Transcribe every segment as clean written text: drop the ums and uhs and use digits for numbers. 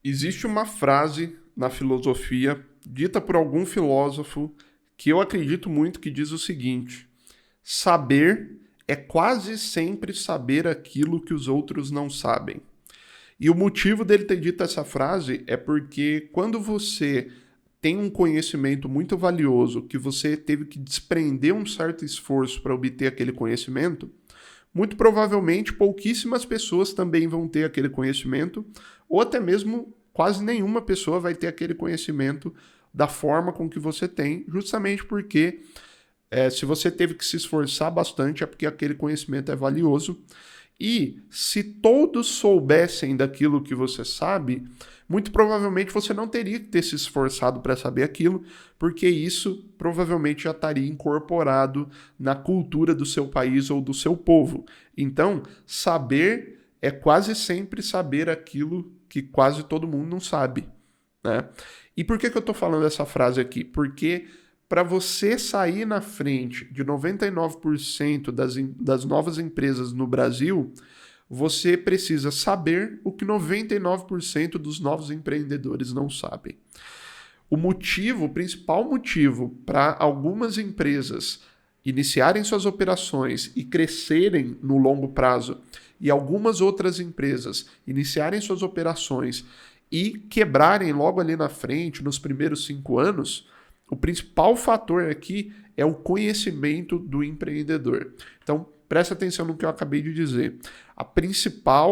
Existe uma frase na filosofia dita por algum filósofo que eu acredito muito que diz o seguinte: saber é quase sempre saber aquilo que os outros não sabem. E o motivo dele ter dito essa frase é porque quando você tem um conhecimento muito valioso, que você teve que desprender um certo esforço para obter aquele conhecimento, muito provavelmente pouquíssimas pessoas também vão ter aquele conhecimento, ou até mesmo quase nenhuma pessoa vai ter aquele conhecimento da forma com que você tem, justamente porque se você teve que se esforçar bastante é porque aquele conhecimento é valioso. E se todos soubessem daquilo que você sabe, muito provavelmente você não teria que ter se esforçado para saber aquilo, porque isso provavelmente já estaria incorporado na cultura do seu país ou do seu povo. Então, saber é quase sempre saber aquilo que quase todo mundo não sabe, né? E por que eu estou falando essa frase aqui? Porque para você sair na frente de 99% das novas empresas no Brasil, você precisa saber o que 99% dos novos empreendedores não sabem. O principal motivo para algumas empresas iniciarem suas operações e crescerem no longo prazo, e algumas outras empresas iniciarem suas operações e quebrarem logo ali na frente, nos primeiros 5 anos, o principal fator aqui é o conhecimento do empreendedor. Então, presta atenção no que eu acabei de dizer.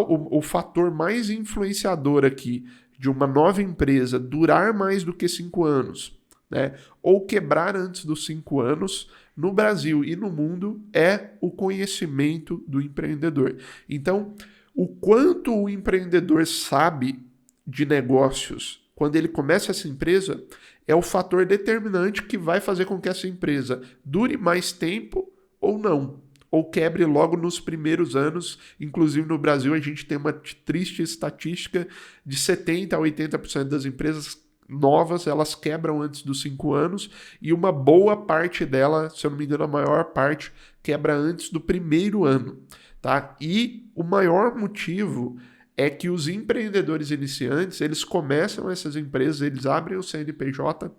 O fator mais influenciador aqui de uma nova empresa durar mais do que 5 anos, né, ou quebrar antes dos 5 anos, no Brasil e no mundo, é o conhecimento do empreendedor. Então, o quanto o empreendedor sabe de negócios quando ele começa essa empresa é o fator determinante que vai fazer com que essa empresa dure mais tempo ou não, ou quebre logo nos primeiros anos. Inclusive no Brasil a gente tem uma triste estatística de 70% a 80% das empresas novas, elas quebram antes dos 5 anos, e uma boa parte dela, se eu não me engano a maior parte, quebra antes do primeiro ano, tá? E o maior motivo é que os empreendedores iniciantes, eles começam essas empresas, eles abrem o CNPJ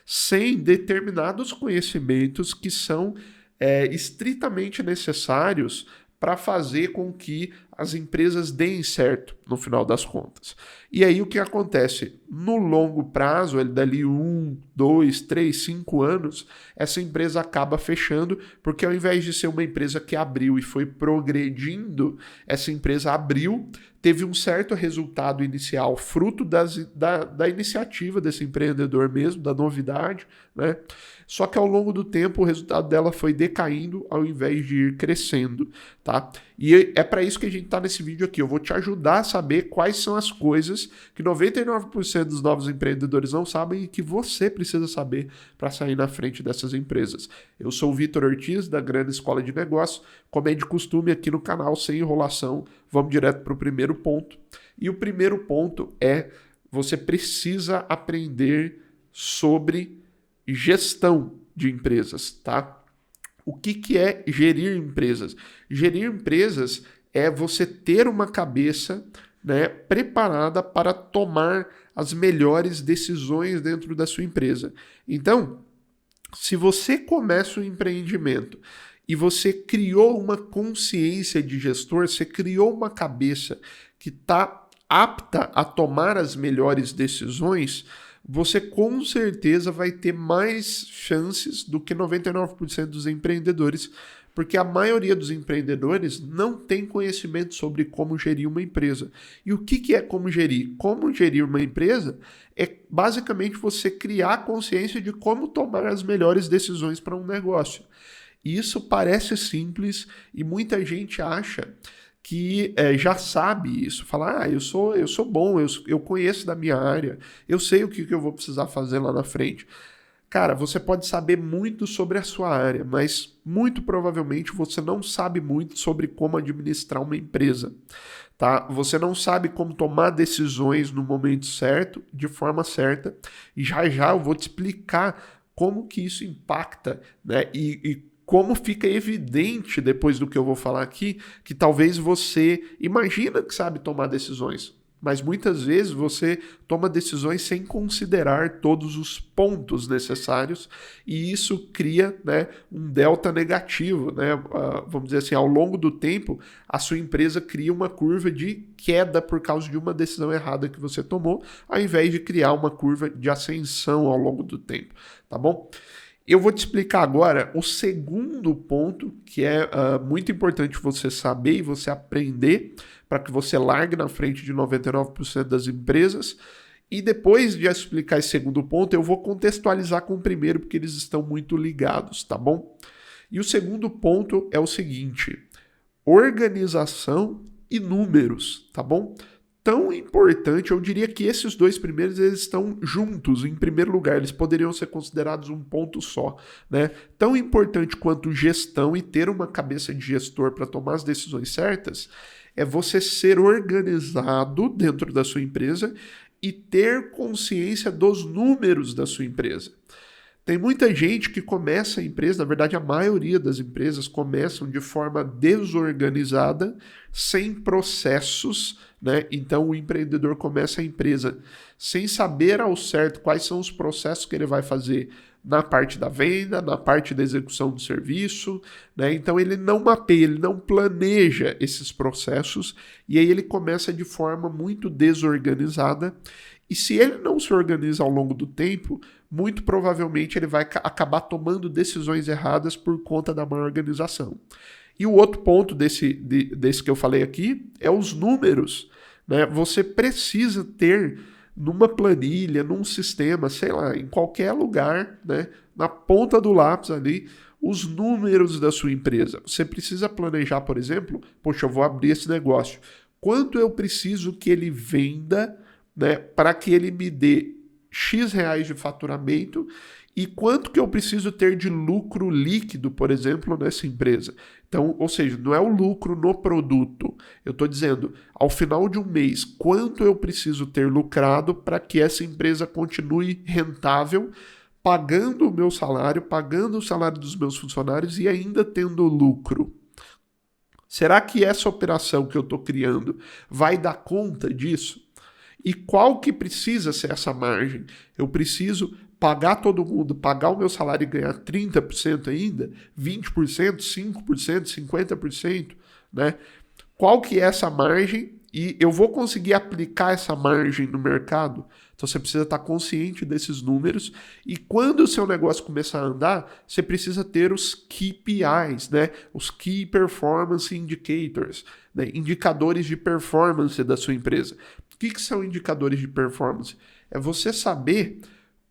sem determinados conhecimentos que são estritamente necessários para fazer com que as empresas deem certo no final das contas. E aí o que acontece? No longo prazo, dali 1, 2, 3, 5 anos, essa empresa acaba fechando, porque ao invés de ser uma empresa que abriu e foi progredindo, essa empresa abriu, teve um certo resultado inicial, fruto da iniciativa desse empreendedor mesmo, da novidade, né? Só que ao longo do tempo o resultado dela foi decaindo ao invés de ir crescendo, tá? E é para isso que a gente está nesse vídeo aqui. Eu vou te ajudar a saber quais são as coisas que 99% dos novos empreendedores não sabem e que você precisa saber para sair na frente dessas empresas. Eu sou o Vitor Ortiz, da Grande Escola de Negócios. Como é de costume aqui no canal, sem enrolação, vamos direto para o primeiro ponto. E o primeiro ponto é: você precisa aprender sobre gestão de empresas, tá? O que é gerir empresas? Gerir empresas é você ter uma cabeça, né, preparada para tomar as melhores decisões dentro da sua empresa. Então, se você começa um empreendimento e você criou uma consciência de gestor, você criou uma cabeça que está apta a tomar as melhores decisões, você com certeza vai ter mais chances do que 99% dos empreendedores, porque a maioria dos empreendedores não tem conhecimento sobre como gerir uma empresa. E o que é como gerir? Como gerir uma empresa é basicamente você criar consciência de como tomar as melhores decisões para um negócio. E isso parece simples e muita gente acha que já sabe isso, fala, eu sou bom, eu conheço da minha área, eu sei o que eu vou precisar fazer lá na frente. Cara, você pode saber muito sobre a sua área, mas muito provavelmente você não sabe muito sobre como administrar uma empresa, tá? Você não sabe como tomar decisões no momento certo, de forma certa, e já eu vou te explicar como que isso impacta, né? E como fica evidente depois do que eu vou falar aqui, que talvez você imagina que sabe tomar decisões, mas muitas vezes você toma decisões sem considerar todos os pontos necessários e isso cria, né, um delta negativo, né? Vamos dizer assim, ao longo do tempo, a sua empresa cria uma curva de queda por causa de uma decisão errada que você tomou, ao invés de criar uma curva de ascensão ao longo do tempo, tá bom? Eu vou te explicar agora o segundo ponto que é muito importante você saber e você aprender para que você largue na frente de 99% das empresas. E depois de explicar esse segundo ponto, eu vou contextualizar com o primeiro, porque eles estão muito ligados, tá bom? E o segundo ponto é o seguinte: organização e números, tá bom? Tão importante, eu diria que esses dois primeiros eles estão juntos, em primeiro lugar, eles poderiam ser considerados um ponto só, né? Tão importante quanto gestão e ter uma cabeça de gestor para tomar as decisões certas, é você ser organizado dentro da sua empresa e ter consciência dos números da sua empresa. Tem muita gente que começa a empresa, na verdade a maioria das empresas começam de forma desorganizada, sem processos, né? Então o empreendedor começa a empresa sem saber ao certo quais são os processos que ele vai fazer na parte da venda, na parte da execução do serviço, né? Então ele não mapeia, ele não planeja esses processos e aí ele começa de forma muito desorganizada. E se ele não se organiza ao longo do tempo, muito provavelmente ele vai acabar tomando decisões erradas por conta da má organização. E o outro ponto desse que eu falei aqui é os números, né? Você precisa ter numa planilha, num sistema, sei lá, em qualquer lugar, né? Na ponta do lápis ali, os números da sua empresa. Você precisa planejar, por exemplo, poxa, eu vou abrir esse negócio. Quanto eu preciso que ele venda, né, para que ele me dê X reais de faturamento e quanto que eu preciso ter de lucro líquido, por exemplo, nessa empresa. Então, ou seja, não é o lucro no produto. Eu estou dizendo, ao final de um mês, quanto eu preciso ter lucrado para que essa empresa continue rentável, pagando o meu salário, pagando o salário dos meus funcionários e ainda tendo lucro. Será que essa operação que eu estou criando vai dar conta disso? E qual que precisa ser essa margem? Eu preciso pagar todo mundo, pagar o meu salário e ganhar 30% ainda? 20%, 5%, 50%? Né? Qual que é essa margem? E eu vou conseguir aplicar essa margem no mercado? Então você precisa estar consciente desses números e quando o seu negócio começar a andar, você precisa ter os KPIs, né? Os Key Performance Indicators, né? Indicadores de performance da sua empresa. O que são indicadores de performance? É você saber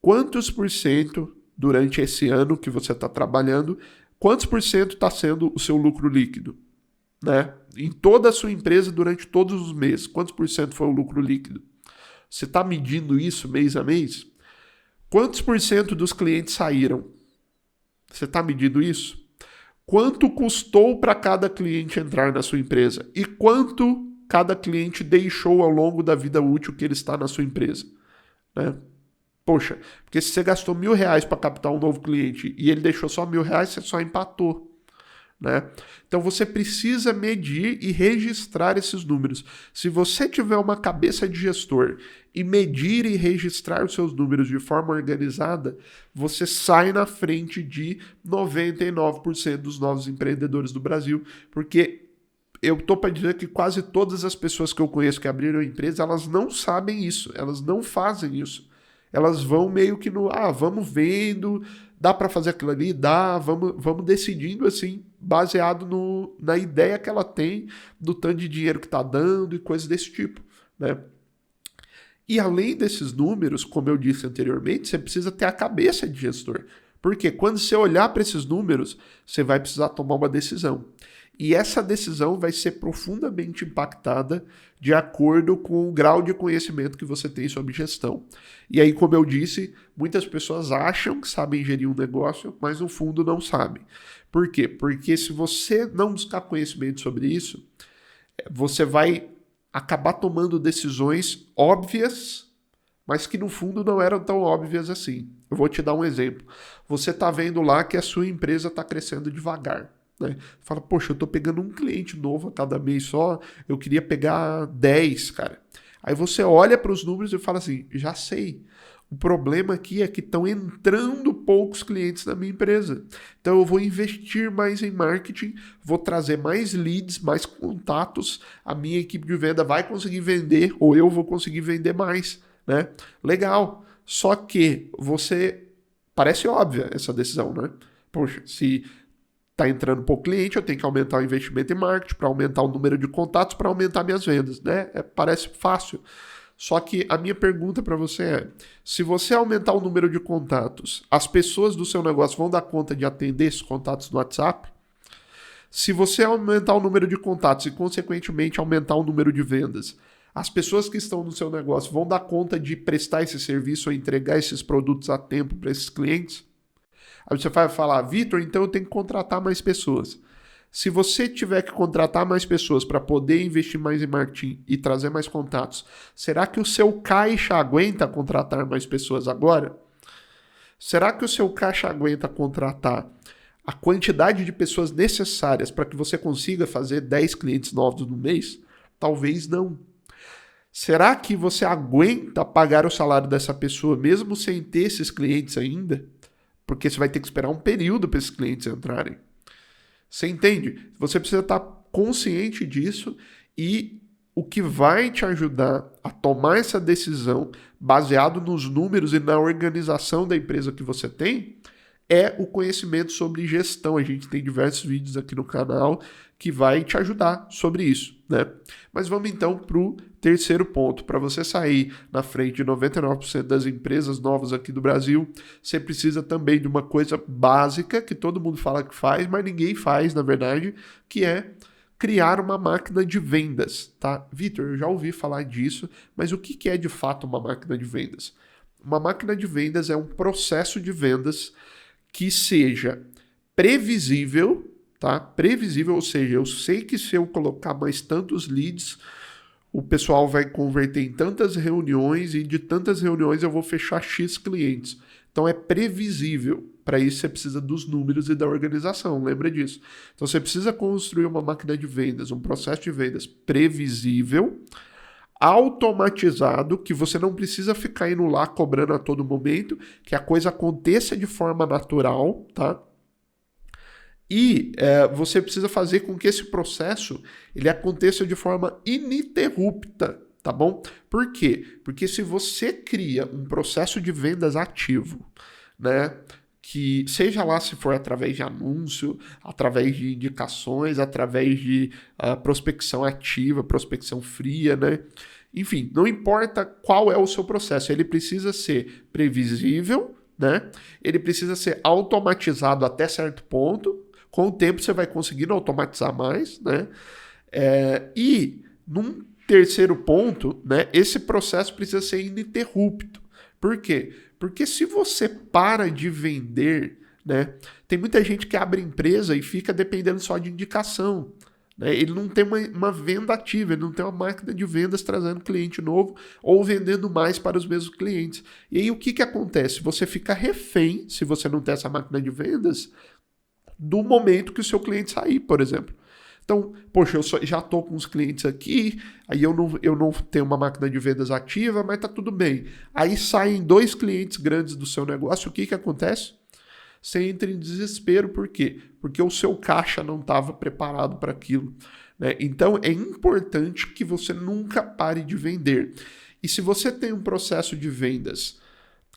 quantos por cento durante esse ano que você está trabalhando, quantos por cento está sendo o seu lucro líquido, né? Em toda a sua empresa durante todos os meses, quantos por cento foi o lucro líquido? Você está medindo isso mês a mês? Quantos por cento dos clientes saíram? Você está medindo isso? Quanto custou para cada cliente entrar na sua empresa? E quanto cada cliente deixou ao longo da vida útil que ele está na sua empresa? Né? Poxa, porque se você gastou R$1.000 para captar um novo cliente e ele deixou só R$1.000, você só empatou. Né? Então você precisa medir e registrar esses números. Se você tiver uma cabeça de gestor e medir e registrar os seus números de forma organizada, você sai na frente de 99% dos novos empreendedores do Brasil, porque eu estou para dizer que quase todas as pessoas que eu conheço que abriram empresa, elas não sabem isso, elas não fazem isso. Elas vão meio que no, vamos vendo, dá para fazer aquilo ali, dá, vamos decidindo assim, baseado na ideia que ela tem, do tanto de dinheiro que está dando e coisas desse tipo, né? E além desses números, como eu disse anteriormente, você precisa ter a cabeça de gestor. Porque quando você olhar para esses números, você vai precisar tomar uma decisão. E essa decisão vai ser profundamente impactada de acordo com o grau de conhecimento que você tem sobre gestão. E aí, como eu disse, muitas pessoas acham que sabem gerir um negócio, mas no fundo não sabem. Por quê? Porque se você não buscar conhecimento sobre isso, você vai acabar tomando decisões óbvias, mas que no fundo não eram tão óbvias assim. Eu vou te dar um exemplo. Você está vendo lá que a sua empresa está crescendo devagar. Né? Fala, poxa, eu tô pegando um cliente novo a cada mês só, eu queria pegar 10, cara. Aí você olha para os números e fala assim, já sei. O problema aqui é que estão entrando poucos clientes na minha empresa. Então eu vou investir mais em marketing, vou trazer mais leads, mais contatos, a minha equipe de venda vai conseguir vender ou eu vou conseguir vender mais, né? Legal. Só que parece óbvia essa decisão, né? Poxa, se tá entrando pouco cliente, eu tenho que aumentar o investimento em marketing para aumentar o número de contatos, para aumentar minhas vendas, né? Parece fácil. Só que a minha pergunta para você é, se você aumentar o número de contatos, as pessoas do seu negócio vão dar conta de atender esses contatos no WhatsApp? Se você aumentar o número de contatos e, consequentemente, aumentar o número de vendas, as pessoas que estão no seu negócio vão dar conta de prestar esse serviço ou entregar esses produtos a tempo para esses clientes? Aí você vai falar, Vitor, então eu tenho que contratar mais pessoas. Se você tiver que contratar mais pessoas para poder investir mais em marketing e trazer mais contatos, será que o seu caixa aguenta contratar mais pessoas agora? Será que o seu caixa aguenta contratar a quantidade de pessoas necessárias para que você consiga fazer 10 clientes novos no mês? Talvez não. Será que você aguenta pagar o salário dessa pessoa mesmo sem ter esses clientes ainda? Porque você vai ter que esperar um período para esses clientes entrarem. Você entende? Você precisa estar consciente disso e o que vai te ajudar a tomar essa decisão baseado nos números e na organização da empresa que você tem é o conhecimento sobre gestão. A gente tem diversos vídeos aqui no canal que vai te ajudar sobre isso, né? Mas vamos então para o terceiro ponto. Para você sair na frente de 99% das empresas novas aqui do Brasil, você precisa também de uma coisa básica que todo mundo fala que faz, mas ninguém faz, na verdade, que é criar uma máquina de vendas, tá? Vitor, eu já ouvi falar disso, mas o que é de fato uma máquina de vendas? Uma máquina de vendas é um processo de vendas que seja previsível, tá? Previsível, ou seja, eu sei que se eu colocar mais tantos leads, o pessoal vai converter em tantas reuniões e de tantas reuniões eu vou fechar X clientes. Então é previsível. Para isso você precisa dos números e da organização, lembra disso. Então você precisa construir uma máquina de vendas, um processo de vendas previsível, automatizado, que você não precisa ficar indo lá cobrando a todo momento, que a coisa aconteça de forma natural, tá? E você precisa fazer com que esse processo ele aconteça de forma ininterrupta, tá bom? Por quê? Porque se você cria um processo de vendas ativo, né, que seja lá se for através de anúncio, através de indicações, através de prospecção ativa, prospecção fria, né? Enfim, não importa qual é o seu processo, ele precisa ser previsível, né? Ele precisa ser automatizado até certo ponto. Com o tempo você vai conseguindo automatizar mais, né? E num terceiro ponto, né, esse processo precisa ser ininterrupto. Por quê? Porque se você para de vender, né, tem muita gente que abre empresa e fica dependendo só de indicação. Né? Ele não tem uma venda ativa, ele não tem uma máquina de vendas trazendo cliente novo ou vendendo mais para os mesmos clientes. E aí o que acontece? Você fica refém, se você não tem essa máquina de vendas, do momento que o seu cliente sair, por exemplo. Então, poxa, já estou com os clientes aqui, aí eu não tenho uma máquina de vendas ativa, mas tá tudo bem. Aí saem 2 clientes grandes do seu negócio, o que acontece? Você entra em desespero, por quê? Porque o seu caixa não estava preparado para aquilo. Né? Então, é importante que você nunca pare de vender. E se você tem um processo de vendas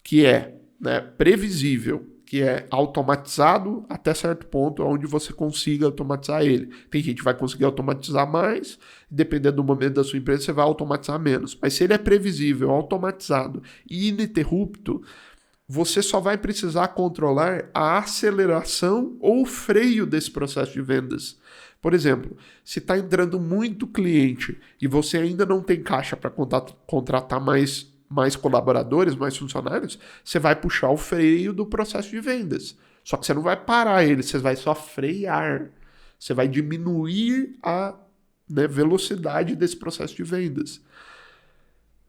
que é, né, previsível, que é automatizado até certo ponto, onde você consiga automatizar ele. Tem gente que vai conseguir automatizar mais, dependendo do momento da sua empresa, você vai automatizar menos. Mas se ele é previsível, automatizado e ininterrupto, você só vai precisar controlar a aceleração ou o freio desse processo de vendas. Por exemplo, se está entrando muito cliente e você ainda não tem caixa para contratar mais colaboradores, mais funcionários, você vai puxar o freio do processo de vendas. Só que você não vai parar ele, você vai só frear. Você vai diminuir a velocidade desse processo de vendas.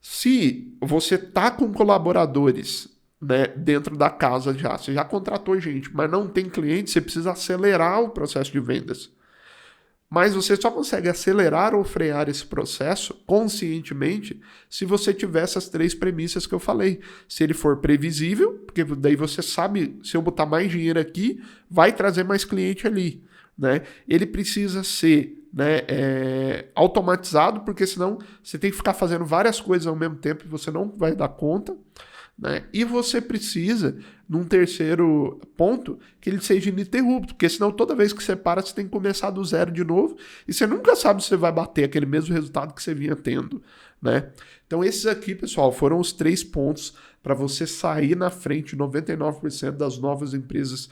Se você está com colaboradores, né, dentro da casa você já contratou gente, mas não tem cliente, você precisa acelerar o processo de vendas. Mas você só consegue acelerar ou frear esse processo conscientemente se você tiver essas 3 premissas que eu falei. Se ele for previsível, porque daí você sabe, se eu botar mais dinheiro aqui, vai trazer mais cliente ali, né? Ele precisa ser, né, automatizado, porque senão você tem que ficar fazendo várias coisas ao mesmo tempo e você não vai dar conta, né? E você precisa, num terceiro ponto, que ele seja ininterrupto, porque senão toda vez que você para, você tem que começar do zero de novo, e você nunca sabe se você vai bater aquele mesmo resultado que você vinha tendo, né? Então esses aqui, pessoal, foram os 3 pontos para você sair na frente de 99% das novas empresas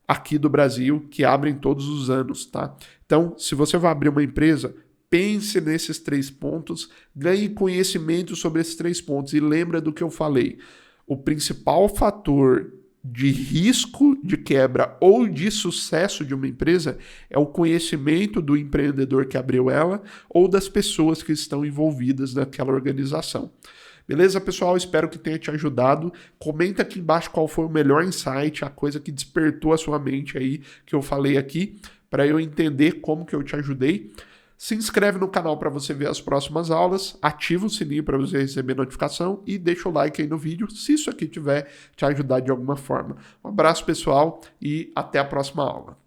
aqui do Brasil que abrem todos os anos, tá? Então, se você vai abrir uma empresa, pense nesses 3 pontos, ganhe conhecimento sobre esses 3 pontos e lembra do que eu falei. O principal fator de risco de quebra ou de sucesso de uma empresa é o conhecimento do empreendedor que abriu ela ou das pessoas que estão envolvidas naquela organização. Beleza, pessoal? Espero que tenha te ajudado. Comenta aqui embaixo qual foi o melhor insight, a coisa que despertou a sua mente aí, que eu falei aqui, para eu entender como que eu te ajudei. Se inscreve no canal para você ver as próximas aulas, ativa o sininho para você receber notificação e deixa o like aí no vídeo se isso aqui tiver te ajudar de alguma forma. Um abraço, pessoal, e até a próxima aula.